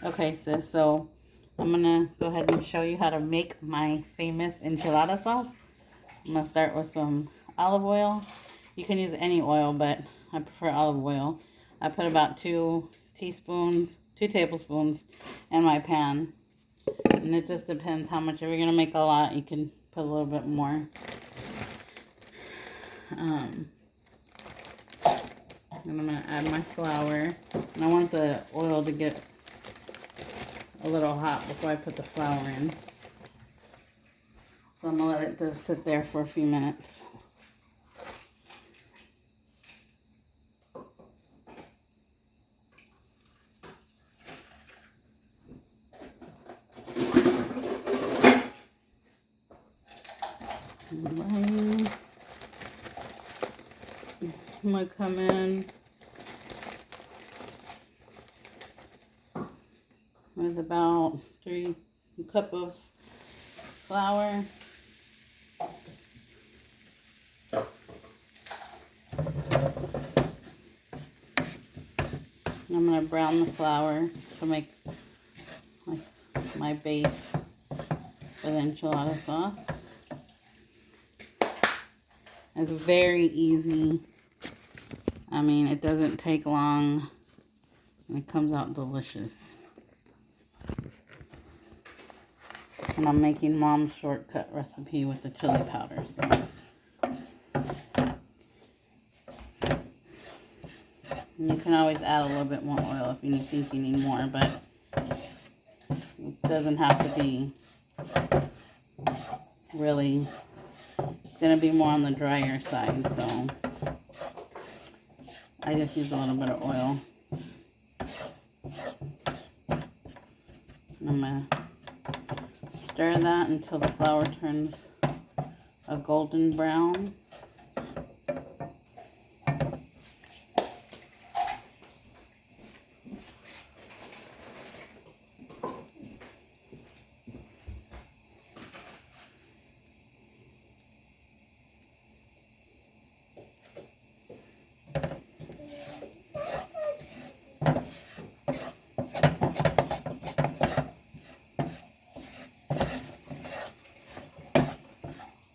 Okay, sis, so I'm gonna go ahead and show you how to make my famous enchilada sauce. I'm gonna start with some olive oil. You can use any oil, but I prefer olive oil. I put about 2 tablespoons in my pan. And it just depends how much. If you're gonna make a lot, you can put a little bit more. And I'm gonna add my flour. And I want the oil to get a little hot before I put the flour in. So I'm gonna let it just sit there for a few minutes. Alright. I'm gonna come in with about 3 cups of flour. I'm going to brown the flour to make my base for the enchilada sauce. It's very easy. I mean, it doesn't take long and it comes out delicious. And I'm making Mom's shortcut recipe with the chili powder. So. And you can always add a little bit more oil if you think you need more, but it doesn't have to be really. It's going to be more on the drier side, so I just use a little bit of oil. I'm going to stir that until the flour turns a golden brown.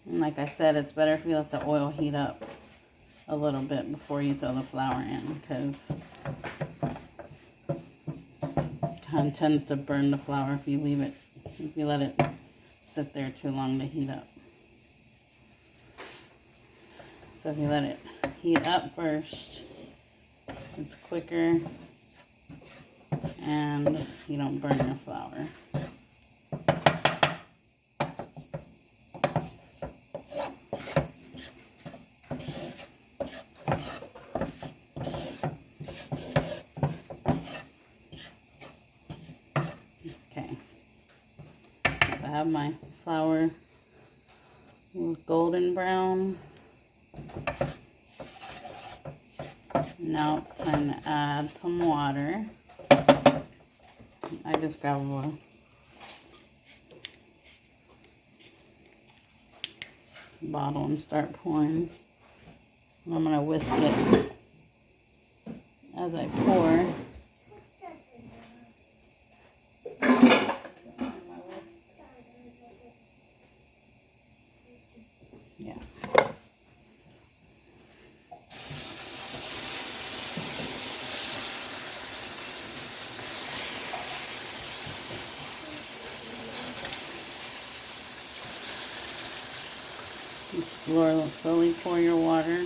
And like I said, it's better if you let the oil heat up a little bit before you throw the flour in, because it kind of tends to burn the flour if you let it sit there too long to heat up. So if you let it heat up first, it's quicker and you don't burn your flour. Okay, so I have my flour golden brown. Now it's time to add some water. I just grab a bottle and start pouring. I'm going to whisk it as I pour. Yeah. Slowly pour your water.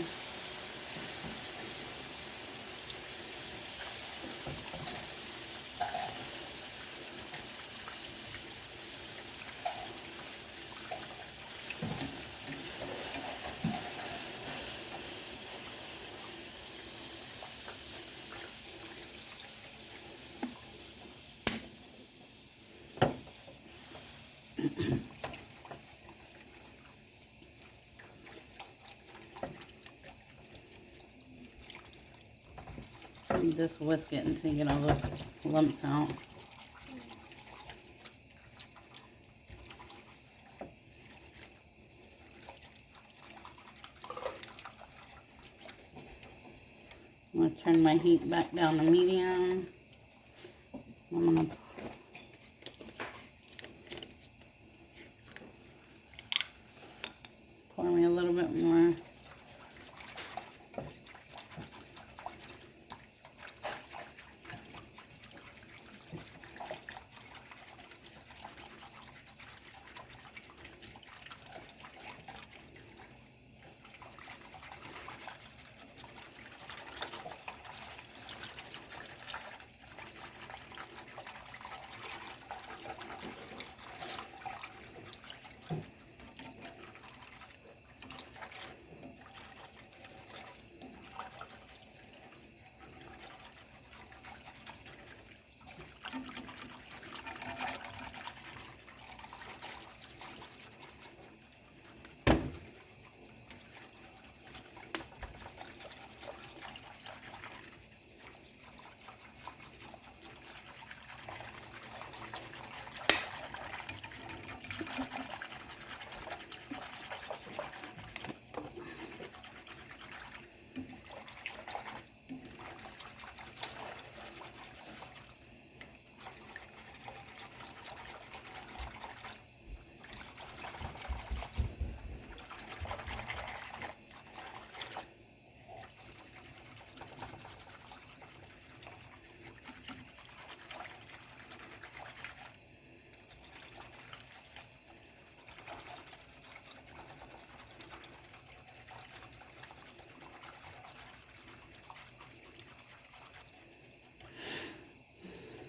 You just whisk it until you get all the lumps out. I'm going to turn my heat back down to medium. I'm going to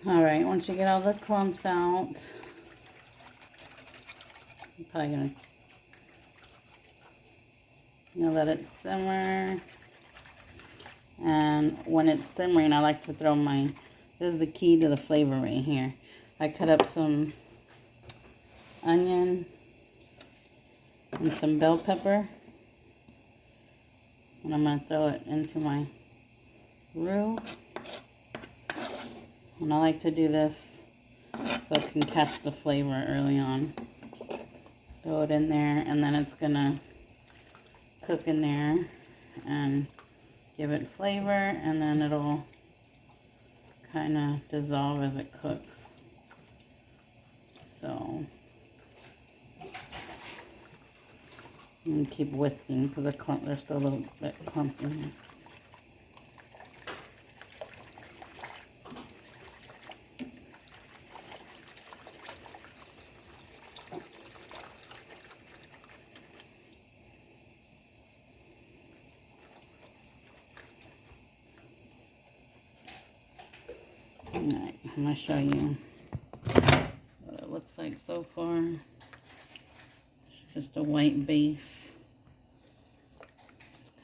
Alright, once you get all the clumps out, I'm probably gonna let it simmer. And when it's simmering, I like to throw this is the key to the flavor right here. I cut up some onion and some bell pepper. And I'm going to throw it into my roux. And I like to do this so it can catch the flavor early on. Throw it in there, and then it's going to cook in there and give it flavor, and then it'll kind of dissolve as it cooks. So, and keep whisking because there's still a little bit clumped in here. Alright, I'm going to show you what it looks like so far. It's just a white base.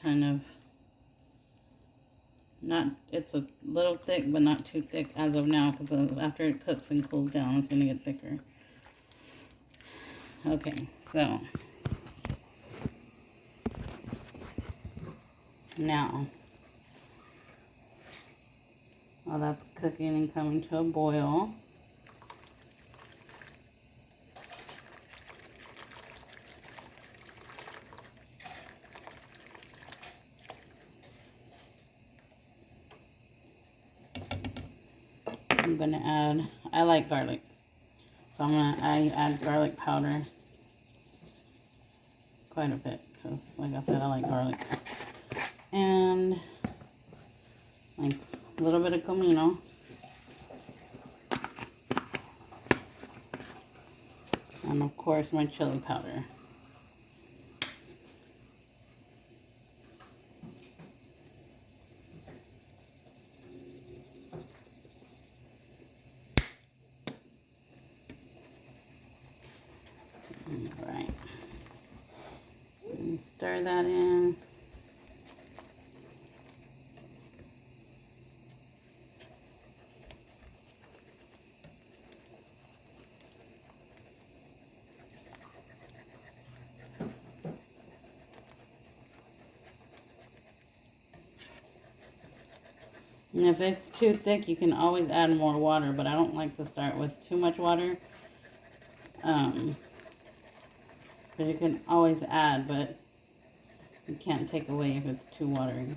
Kind of it's a little thick, but not too thick as of now, because after it cooks and cools down, it's going to get thicker. Okay, so now, while that's cooking and coming to a boil, I'm going to add, I like garlic, so I add garlic powder quite a bit, because like I said, I like garlic. And like a little bit of comino. And of course my chili powder. Alright. Stir that in. And if it's too thick, you can always add more water, but I don't like to start with too much water. Because you can always add, but you can't take away if it's too watery.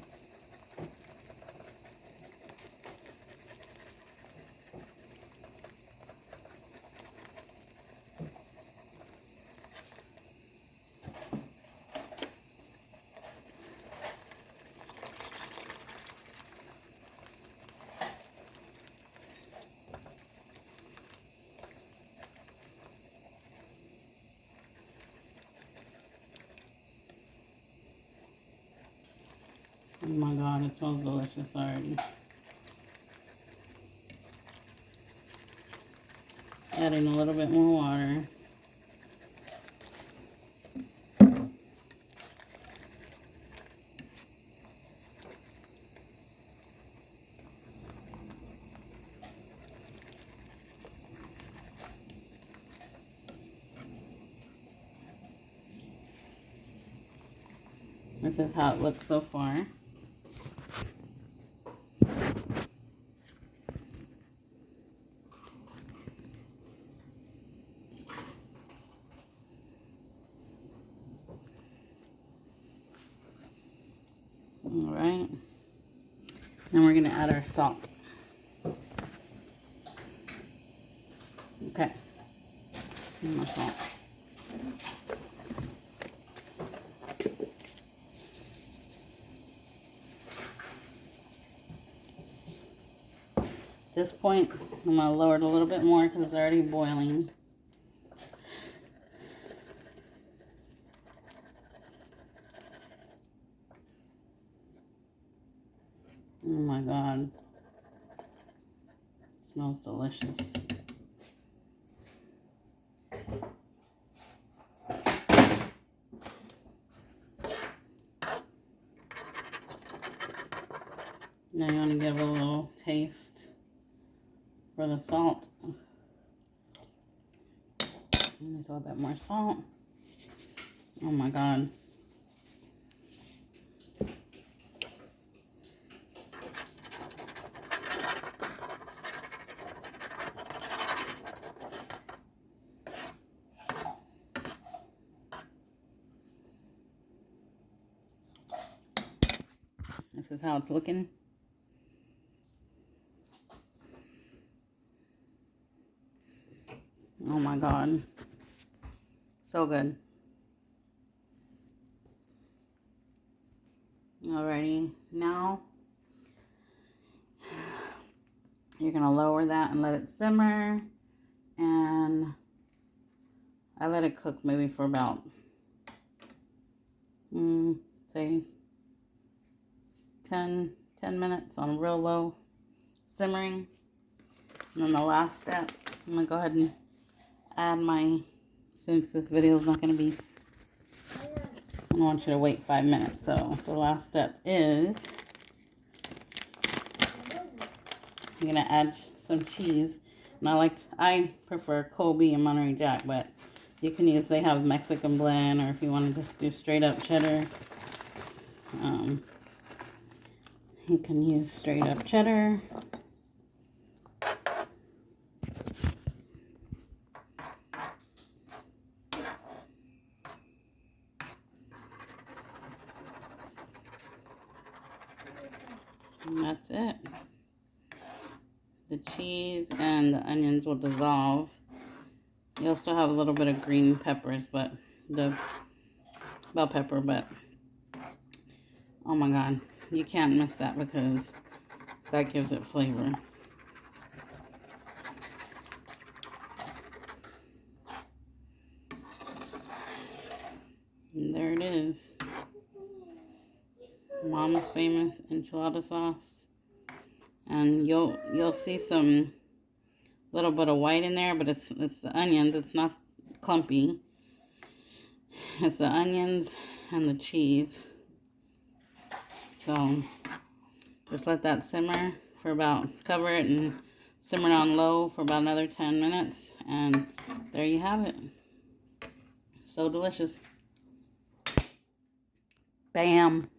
Oh my God, it smells delicious already. Adding a little bit more water. This is how it looks so far. Alright. Then we're going to add our salt. Okay. And my salt. At this point, I'm going to lower it a little bit more because it's already boiling. Oh my God. It Smells delicious. Now you want to give a little taste for the salt. There's a little bit more salt. Oh my God. This is how it's looking. Oh my God. So good. Alrighty, now you're gonna lower that and let it simmer. And I let it cook maybe for about, say 10 minutes on real low simmering. And then the last step, I'm gonna go ahead and add my, since this video is not gonna be, I don't want you to wait 5 minutes. So the last step is I'm gonna add some cheese. And I prefer Colby and Monterey Jack, but you can use, they have Mexican blend, or if you want to just do straight up cheddar, you can use straight up cheddar. And that's it. The cheese and the onions will dissolve. You'll still have a little bit of green peppers, but the bell pepper, but oh my God, you can't miss that because that gives it flavor. And there it is. Mom's famous enchilada sauce. And you'll see some little bit of white in there, but it's the onions. It's not clumpy. It's the onions and the cheese. So just let that simmer for about, cover it and simmer it on low for about another 10 minutes. And there you have it. So delicious. Bam.